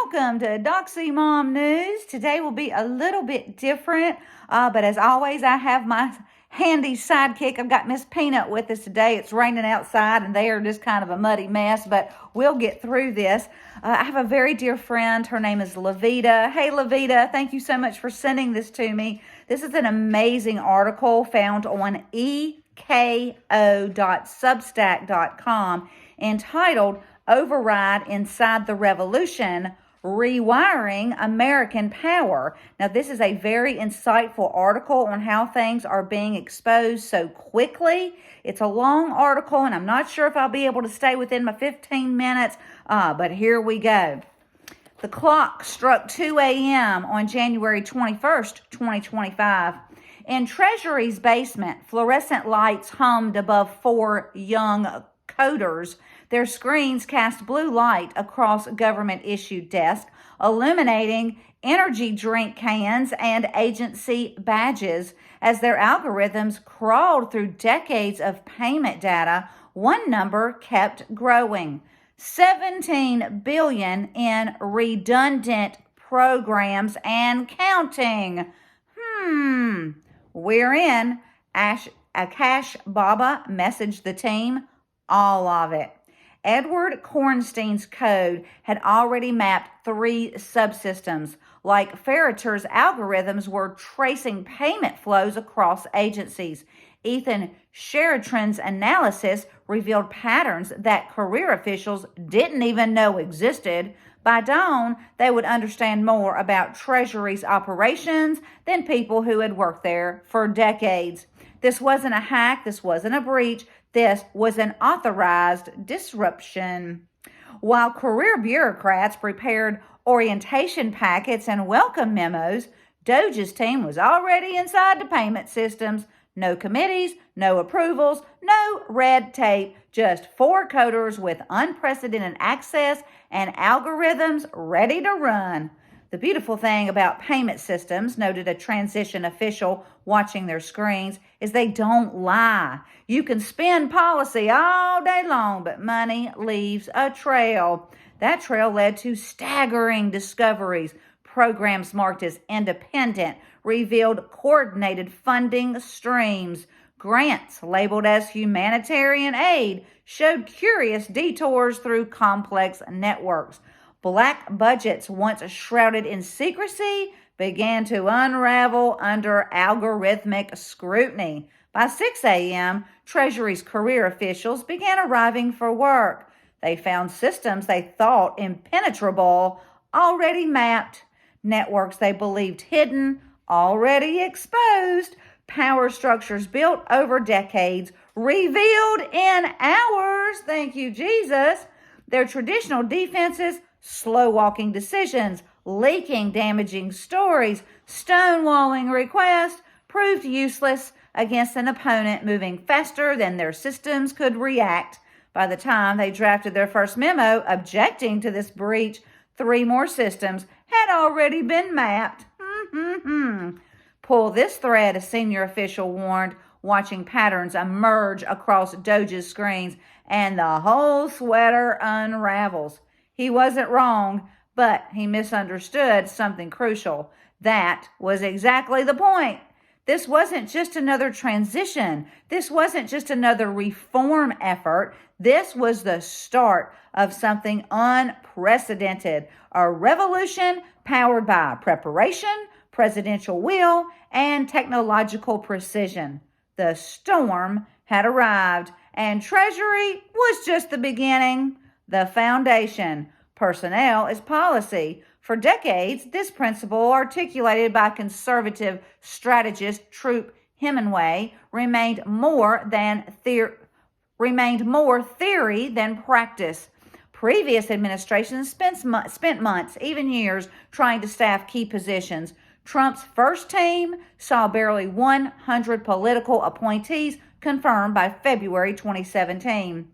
welcome to DoxieMomNews. Today will be a little bit different, but as always, I have my handy sidekick. I've got Miss Peanut with us today. It's raining outside, and they are just kind of a muddy mess, but we'll get through this. I have a very dear friend. Her name is Levita. Hey, Levita, thank you so much for sending this to me. This is an amazing article found on eko.substack.com entitled Override Inside the Revolution, Rewiring American Power. Now, this is a very insightful article on how things are being exposed so quickly. It's a long article, and I'm not sure if I'll be able to stay within my 15 minutes, but here we go. The clock struck 2 a.m. on January 21st, 2025. In Treasury's basement, fluorescent lights hummed above four young coders. Their screens cast blue light across government-issued desks, illuminating energy drink cans and agency badges. As their algorithms crawled through decades of payment data, one number kept growing. 17 billion in redundant programs and counting. We're in. Akash Baba messaged the team. All of it. Edward Kornstein's code had already mapped 3 subsystems. Like Ferreter's algorithms were tracing payment flows across agencies. Ethan Sheratron's analysis revealed patterns that career officials didn't even know existed. By dawn, they would understand more about Treasury's operations than people who had worked there for decades. This wasn't a hack. This wasn't a breach. This was an authorized disruption. While career bureaucrats prepared orientation packets and welcome memos, Doge's team was already inside the payment systems. No committees, no approvals, no red tape, just 4 coders with unprecedented access and algorithms ready to run. The beautiful thing about payment systems, noted a transition official watching their screens, is they don't lie. You can spin policy all day long, but money leaves a trail. That trail led to staggering discoveries. Programs marked as independent revealed coordinated funding streams. Grants labeled as humanitarian aid showed curious detours through complex networks. Black budgets, once shrouded in secrecy, began to unravel under algorithmic scrutiny. By 6 a.m., Treasury's career officials began arriving for work. They found systems they thought impenetrable already mapped, networks they believed hidden already exposed, power structures built over decades revealed in hours. Thank you, Jesus. Their traditional defenses, slow-walking decisions, leaking damaging stories, stonewalling requests, proved useless against an opponent moving faster than their systems could react. By the time they drafted their first memo objecting to this breach, 3 more systems had already been mapped. Pull this thread, a senior official warned, watching patterns emerge across Doge's screens, and the whole sweater unravels. He wasn't wrong, but he misunderstood something crucial. That was exactly the point. This wasn't just another transition. This wasn't just another reform effort. This was the start of something unprecedented, a revolution powered by preparation, presidential will, and technological precision. The storm had arrived, and Treasury was just the beginning. The foundation. Personnel is policy. For decades, this principle, articulated by conservative strategist Troop Hemingway, remained more theory than practice. Previous administrations spent months, even years, trying to staff key positions. Trump's first team saw barely 100 political appointees confirmed by February 2017.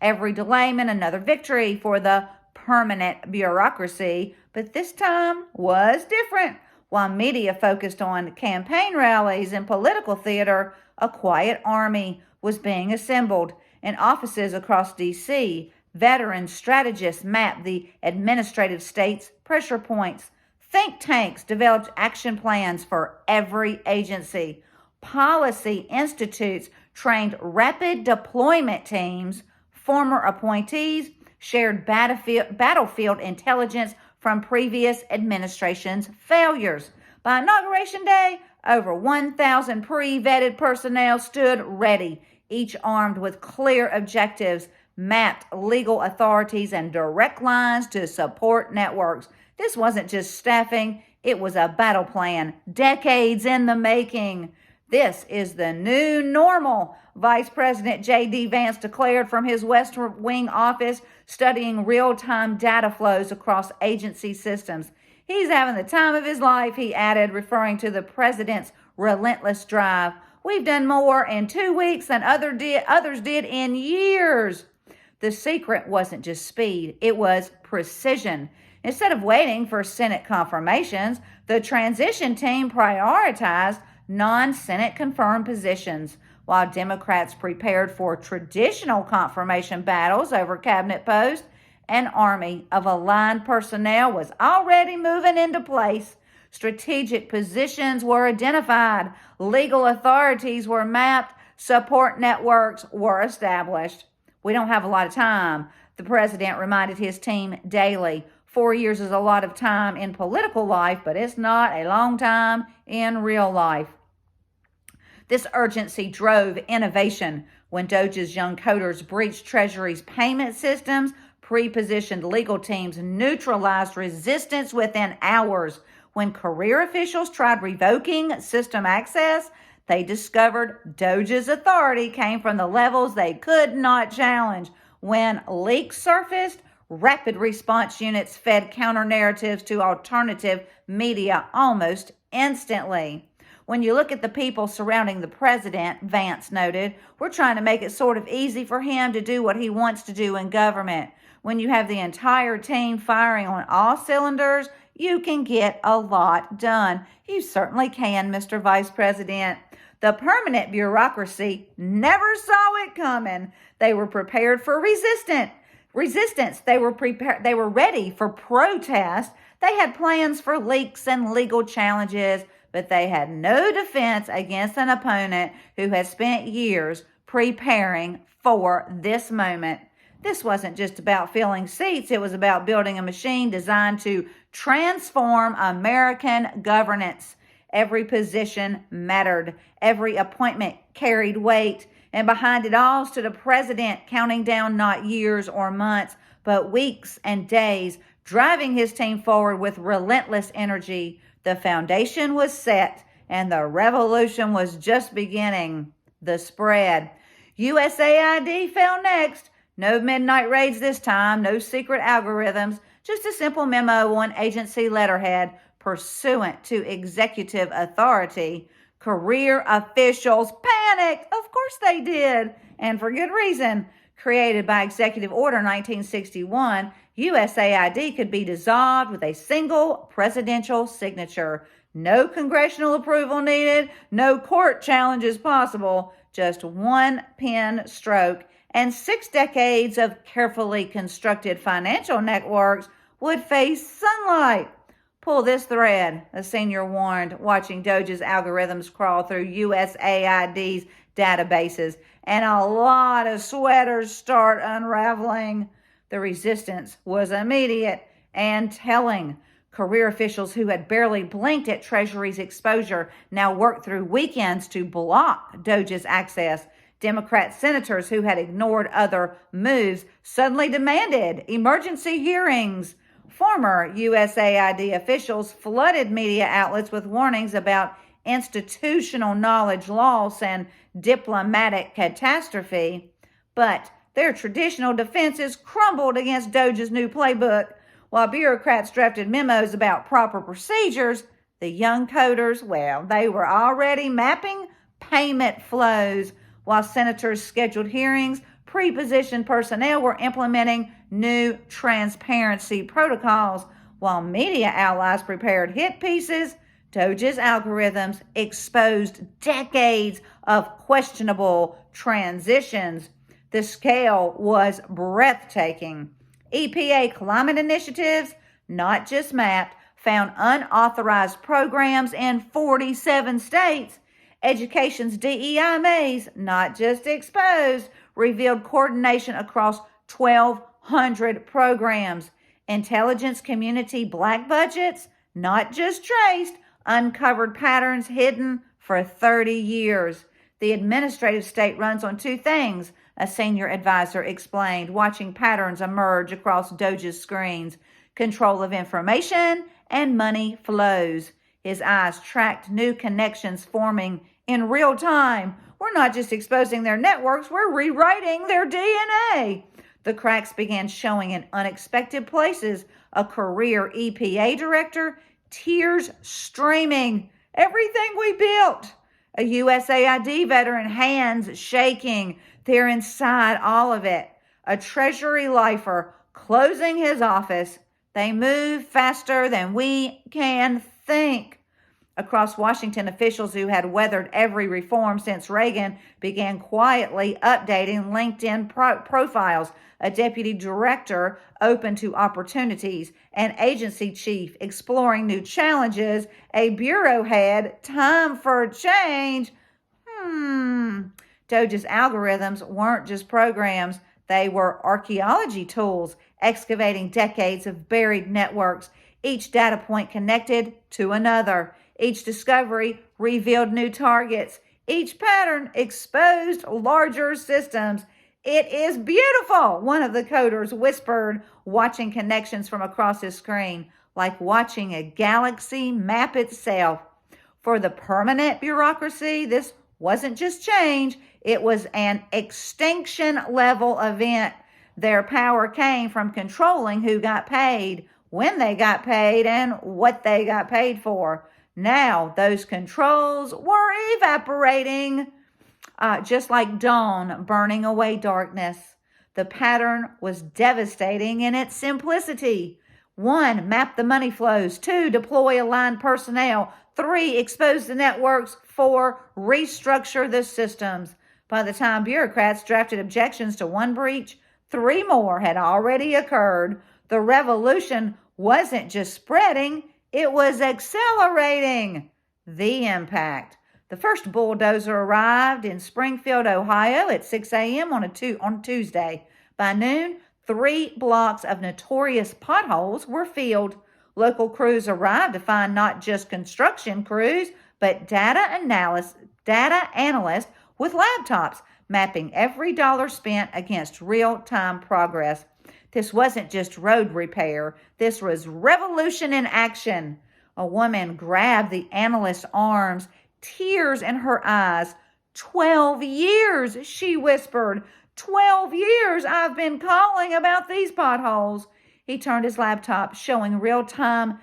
Every delay meant another victory for the permanent bureaucracy, but this time was different. While media focused on campaign rallies and political theater, a quiet army was being assembled in offices across D.C. Veteran strategists mapped the administrative state's pressure points. Think tanks developed action plans for every agency. Policy institutes trained rapid deployment teams. Former appointees shared battlefield intelligence from previous administrations' failures. By Inauguration Day, over 1,000 pre-vetted personnel stood ready, each armed with clear objectives, mapped legal authorities, and direct lines to support networks. This wasn't just staffing, it was a battle plan, decades in the making. This is the new normal, Vice President J.D. Vance declared from his West Wing office, studying real-time data flows across agency systems. He's having the time of his life, he added, referring to the president's relentless drive. We've done more in 2 weeks than others did in years. The secret wasn't just speed, it was precision. Instead of waiting for Senate confirmations, the transition team prioritized non-Senate confirmed positions, while Democrats prepared for traditional confirmation battles over cabinet posts. An army of aligned personnel was already moving into place. Strategic positions were identified, legal authorities were mapped, support networks were established. We don't have a lot of time, the president reminded his team daily. 4 years is a lot of time in political life, but it's not a long time in real life. This urgency drove innovation. When DOJ's young coders breached Treasury's payment systems, pre-positioned legal teams neutralized resistance within hours. When career officials tried revoking system access, they discovered DOJ's authority came from the levels they could not challenge. When leaks surfaced, rapid response units fed counter-narratives to alternative media almost instantly. When you look at the people surrounding the president, Vance noted, we're trying to make it sort of easy for him to do what he wants to do in government. When you have the entire team firing on all cylinders, you can get a lot done. You certainly can, Mr. Vice President. The permanent bureaucracy never saw it coming. They were prepared for resistance. They were ready for protest. They had plans for leaks and legal challenges, but they had no defense against an opponent who had spent years preparing for this moment. This wasn't just about filling seats. It was about building a machine designed to transform American governance. Every position mattered. Every appointment carried weight. And behind it all stood a president counting down not years or months, but weeks and days, driving his team forward with relentless energy. The foundation was set, and the revolution was just beginning. The spread. USAID fell next. No midnight raids this time, no secret algorithms, just a simple memo on agency letterhead pursuant to executive authority. Career officials panicked. Of course they did, and for good reason. Created by Executive Order 1961, USAID could be dissolved with a single presidential signature. No congressional approval needed, no court challenges possible, just one pen stroke, and 6 decades of carefully constructed financial networks would face sunlight. Pull this thread, a senior warned, watching DOJ's algorithms crawl through USAID's databases, and a lot of sweaters start unraveling. The resistance was immediate and telling. Career officials who had barely blinked at Treasury's exposure now worked through weekends to block DOJ's access. Democrat senators who had ignored other moves suddenly demanded emergency hearings. Former USAID officials flooded media outlets with warnings about institutional knowledge loss and diplomatic catastrophe, but their traditional defenses crumbled against DOJ's new playbook. While bureaucrats drafted memos about proper procedures, the young coders, they were already mapping payment flows. While senators scheduled hearings, pre-positioned personnel were implementing new transparency protocols. While media outlets prepared hit pieces, DOJ's algorithms exposed decades of questionable transitions. The scale was breathtaking. EPA climate initiatives, not just mapped, found unauthorized programs in 47 states. Education's DEI maze, not just exposed, revealed coordination across 1,200 programs. Intelligence community black budgets, not just traced, uncovered patterns hidden for 30 years. The administrative state runs on two things, a senior advisor explained, watching patterns emerge across DOJ's screens: control of information and money flows. His eyes tracked new connections forming in real time. We're not just exposing their networks, we're rewriting their DNA. The cracks began showing in unexpected places. A career EPA director, tears streaming. Everything we built. A USAID veteran, hands shaking. They're inside all of it. A Treasury lifer closing his office. They move faster than we can think. Across Washington, officials who had weathered every reform since Reagan began quietly updating LinkedIn profiles. A deputy director open to opportunities, an agency chief exploring new challenges, a bureau head, time for change. DOJ's algorithms weren't just programs, they were archaeology tools, excavating decades of buried networks, each data point connected to another. Each discovery revealed new targets. Each pattern exposed larger systems. It is beautiful, one of the coders whispered, watching connections from across his screen, like watching a galaxy map itself. For the permanent bureaucracy, this wasn't just change, it was an extinction-level event. Their power came from controlling who got paid, when they got paid, and what they got paid for. Now, those controls were evaporating, just like dawn burning away darkness. The pattern was devastating in its simplicity. 1, map the money flows. 2, deploy aligned personnel. 3, expose the networks. 4, restructure the systems. By the time bureaucrats drafted objections to one breach, 3 more had already occurred. The revolution wasn't just spreading, it was accelerating. The impact. The first bulldozer arrived in Springfield, Ohio at 6 a.m. on Tuesday. By noon, 3 blocks of notorious potholes were filled. Local crews arrived to find not just construction crews, but data analysts with laptops, mapping every dollar spent against real-time progress. This wasn't just road repair. This was revolution in action. A woman grabbed the analyst's arms, tears in her eyes. 12 years, she whispered. 12 years I've been calling about these potholes. He turned his laptop, showing real-time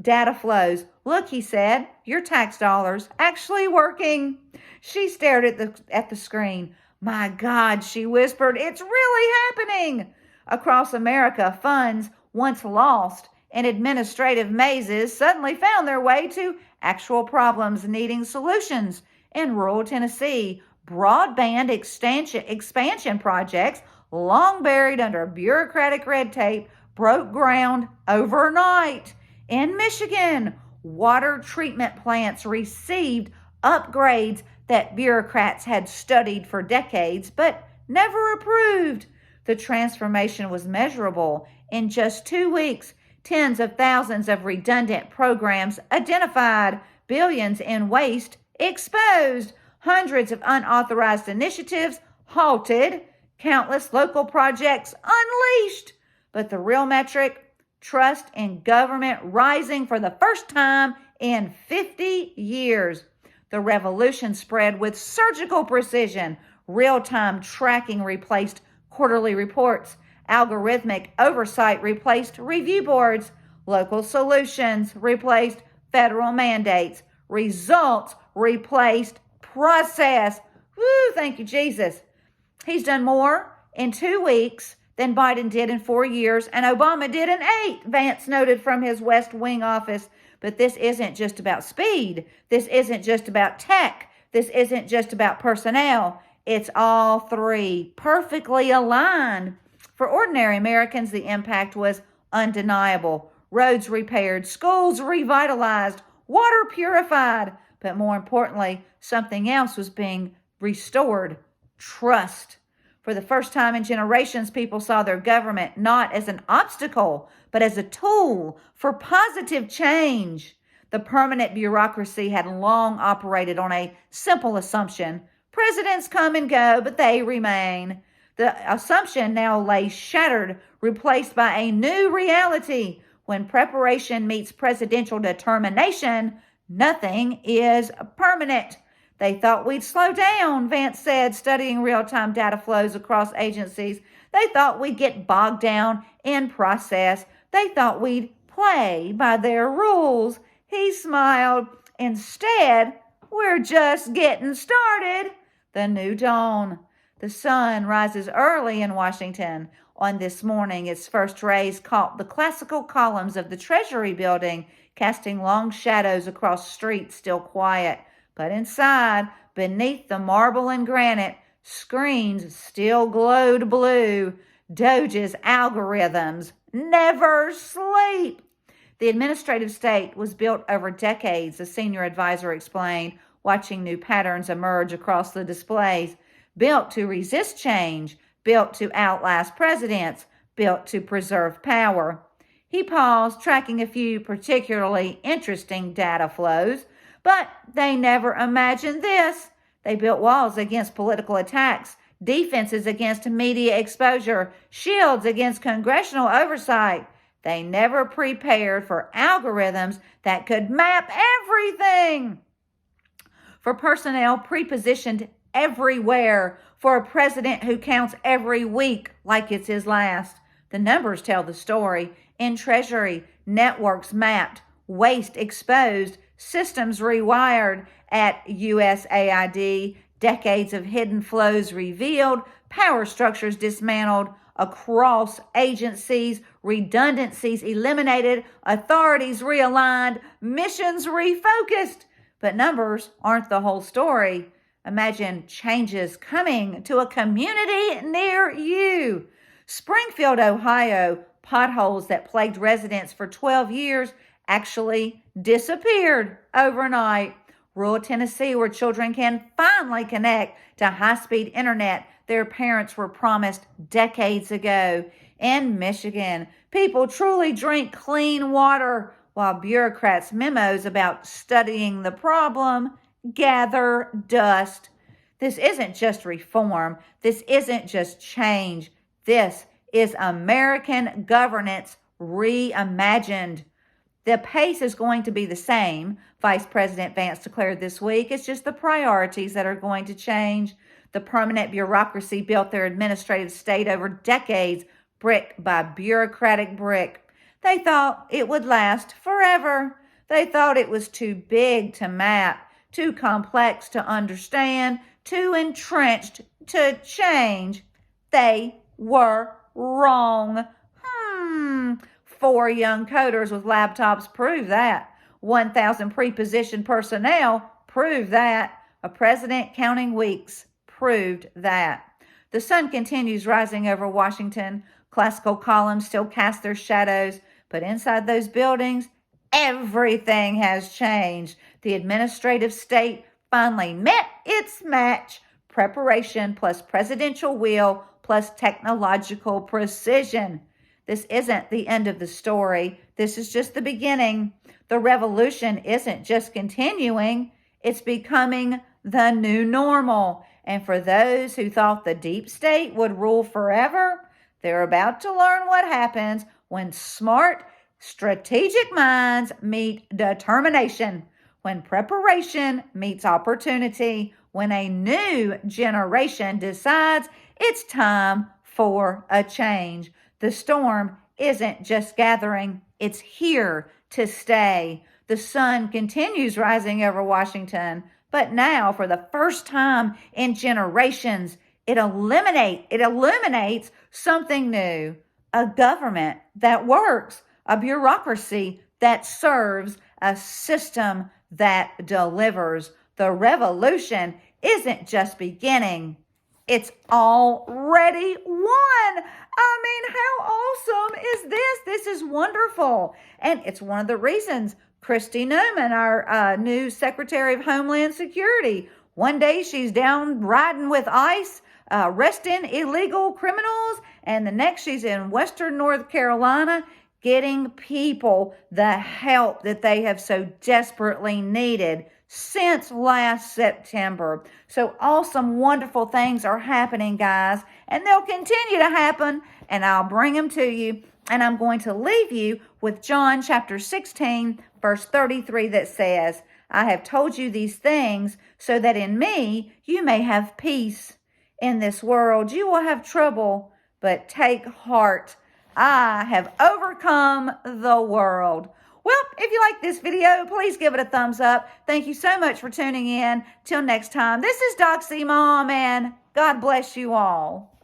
data flows. Look, he said, your tax dollars actually working. She stared at the screen. My God, she whispered, it's really happening. Across America, funds once lost in administrative mazes suddenly found their way to actual problems needing solutions. In rural Tennessee, broadband expansion projects, long buried under bureaucratic red tape, broke ground overnight. In Michigan, water treatment plants received upgrades that bureaucrats had studied for decades but never approved. The transformation was measurable. In just 2 weeks, tens of thousands of redundant programs identified, billions in waste exposed, hundreds of unauthorized initiatives halted, countless local projects unleashed. But the real metric, trust in government rising for the first time in 50 years. The revolution spread with surgical precision. Real-time tracking replaced quarterly reports. Algorithmic oversight replaced review boards. Local solutions replaced federal mandates. Results replaced process. Woo, thank you, Jesus. He's done more in 2 weeks than Biden did in 4 years, and Obama did in 8, Vance noted from his West Wing office. But this isn't just about speed. This isn't just about tech. This isn't just about personnel. It's all three, perfectly aligned. For ordinary Americans, the impact was undeniable. Roads repaired, schools revitalized, water purified. But more importantly, something else was being restored: trust. For the first time in generations, people saw their government not as an obstacle, but as a tool for positive change. The permanent bureaucracy had long operated on a simple assumption: presidents come and go, but they remain. The assumption now lay shattered, replaced by a new reality. When preparation meets presidential determination, nothing is permanent. They thought we'd slow down, Vance said, studying real-time data flows across agencies. They thought we'd get bogged down in process. They thought we'd play by their rules. He smiled. Instead, we're just getting started. The new dawn. The sun rises early in Washington. On this morning, its first rays caught the classical columns of the Treasury building, casting long shadows across streets still quiet. But inside, beneath the marble and granite, screens still glowed blue. Doge's algorithms never sleep. The administrative state was built over decades, a senior advisor explained, watching new patterns emerge across the displays. Built to resist change, built to outlast presidents, built to preserve power. He paused, tracking a few particularly interesting data flows, but they never imagined this. They built walls against political attacks, defenses against media exposure, shields against congressional oversight. They never prepared for algorithms that could map everything. For personnel prepositioned everywhere, for a president who counts every week like it's his last. The numbers tell the story. In Treasury, networks mapped, waste exposed, systems rewired. At USAID, decades of hidden flows revealed, power structures dismantled across agencies, redundancies eliminated, authorities realigned, missions refocused. But numbers aren't the whole story. Imagine changes coming to a community near you. Springfield, Ohio, potholes that plagued residents for 12 years actually disappeared overnight. Rural Tennessee, where children can finally connect to high-speed internet their parents were promised decades ago. In Michigan, people truly drink clean water, while bureaucrats' memos about studying the problem gather dust. This isn't just reform. This isn't just change. This is American governance reimagined. The pace is going to be the same, Vice President Vance declared this week. It's just the priorities that are going to change. The permanent bureaucracy built their administrative state over decades, brick by bureaucratic brick. They thought it would last forever. They thought it was too big to map, too complex to understand, too entrenched to change. They were wrong. 4 young coders with laptops prove that. 1,000 pre-positioned personnel prove that. A president counting weeks proved that. The sun continues rising over Washington. Classical columns still cast their shadows, but inside those buildings, everything has changed. The administrative state finally met its match. Preparation plus presidential will plus technological precision. This isn't the end of the story. This is just the beginning. The revolution isn't just continuing. It's becoming the new normal. And for those who thought the deep state would rule forever, they're about to learn what happens when smart, strategic minds meet determination, when preparation meets opportunity, when a new generation decides it's time for a change. The storm isn't just gathering, it's here to stay. The sun continues rising over Washington, but now, for the first time in generations, it illuminates something new. A government that works, a bureaucracy that serves, a system that delivers. The revolution isn't just beginning, It's already won. I mean, how awesome is this? This is wonderful. And it's one of the reasons Kristi Noem, our new Secretary of Homeland Security, one day she's down riding with ICE, arresting illegal criminals, and the next she's in Western North Carolina getting people the help that they have so desperately needed since last September. So awesome, wonderful things are happening, guys, and they'll continue to happen, and I'll bring them to you. And I'm going to leave you with John chapter 16, verse 33 that says, I have told you these things so that in me you may have peace. In this world you will have trouble, but take heart. I have overcome the world. Well, if you like this video, please give it a thumbs up. Thank you so much for tuning in. Till next time, this is Doxie Mom, and God bless you all.